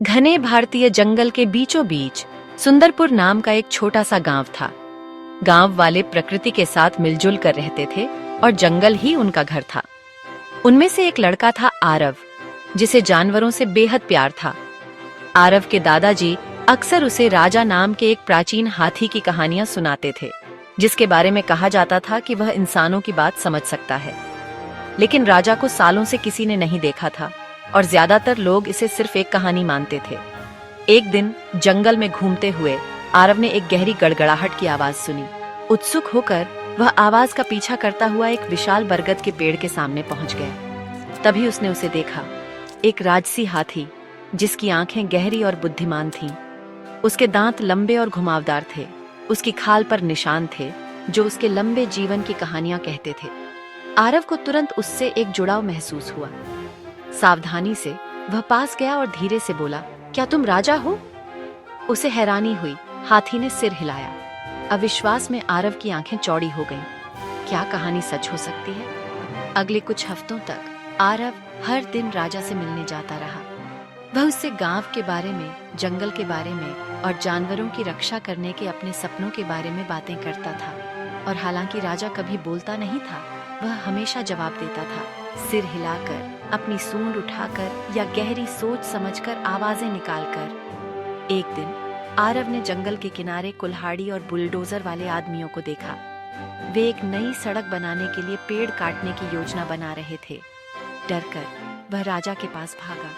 घने भारतीय जंगल के बीचों बीच सुंदरपुर नाम का एक छोटा सा गांव था। गांव वाले प्रकृति के साथ मिलजुल कर रहते थे और जंगल ही उनका घर था। उनमें से एक लड़का था आरव, जिसे जानवरों से बेहद प्यार था। आरव के दादाजी अक्सर उसे राजा नाम के एक प्राचीन हाथी की कहानियां सुनाते थे, जिसके बारे में कहा जाता था कि वह इंसानों की बात समझ सकता है। लेकिन राजा को सालों से किसी ने नहीं देखा था और ज्यादातर लोग इसे सिर्फ एक कहानी मानते थे। एक दिन जंगल में घूमते हुए आरव ने एक गहरी गड़गड़ाहट की आवाज सुनी। उत्सुक होकर वह आवाज का पीछा करता हुआ एक विशाल बरगद के पेड़ के सामने पहुंच गया। तभी उसने उसे देखा, एक राजसी हाथी जिसकी आंखें गहरी और बुद्धिमान थीं। उसके दांत लंबे और घुमावदार थे। उसकी खाल पर निशान थे जो उसके लंबे जीवन की कहानियां कहते थे। आरव को तुरंत उससे एक जुड़ाव महसूस हुआ। सावधानी से वह पास गया और धीरे से बोला, क्या तुम राजा हो? उसे हैरानी हुई। हाथी ने सिर हिलाया। अविश्वास में आरव की आंखें चौड़ी हो गईं। क्या कहानी सच हो सकती है? अगले कुछ हफ्तों तक आरव हर दिन राजा से मिलने जाता रहा। वह उससे गांव के बारे में, जंगल के बारे में और जानवरों की रक्षा करने के अपने सपनों के बारे में बातें करता था। और हालांकि राजा कभी बोलता नहीं था, वह हमेशा जवाब देता था, सिर हिलाकर, अपनी सूंड उठाकर या गहरी सोच समझकर आवाजें निकालकर। एक दिन आरव ने जंगल के किनारे कुल्हाड़ी और बुलडोजर वाले आदमियों को देखा। वे एक नई सड़क बनाने के लिए पेड़ काटने की योजना बना रहे थे। डरकर वह राजा के पास भागा।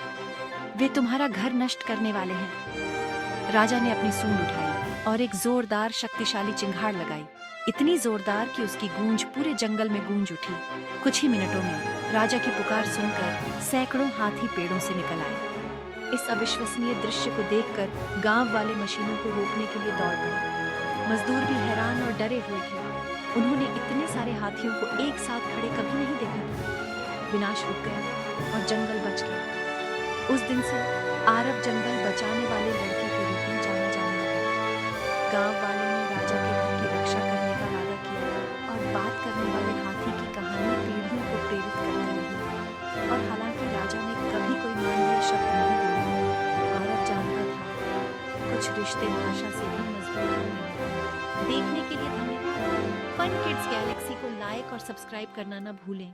वे तुम्हारा घर नष्ट करने वाले हैं। राजा ने अपनी सूंड उठाई और एक जोरदार शक्तिशाली चिंगार लगाई, इतनी जोरदार कि उसकी गूंज पूरे जंगल में गूंज उठी। कुछ ही मिनटों में राजा की पुकार सुनकर सैकड़ों हाथी पेड़ों से निकल आए। इस अविश्वसनीय दृश्य को देखकर गांव वाले मशीनों को रोकने के लिए दौड़ पड़े। मजदूर भी हैरान और डरे हुए थे। उन्होंने इतने सारे हाथियों को एक साथ खड़े कभी नहीं देखा था। विनाश रुक गया और जंगल बच गया। उस दिन से आरव जंगल बचाने वाले लड़के के रूप में जाना जाने लगा। गांव वालों ने राजा के घर की रक्षा करने का वादा किया और बात करने वाले हाथी की कहानी पीढ़ियों को प्रेरित करती रही। और हालांकि राजा ने कभी कोई मानवीय शब्द नहीं बोला, आरव जानता था कुछ रिश्ते भाषा से भी मजबूत होते हैं। देखने के लिए धन्यवाद। फन किड्स गैलेक्सी को लाइक और सब्सक्राइब करना न भूलें।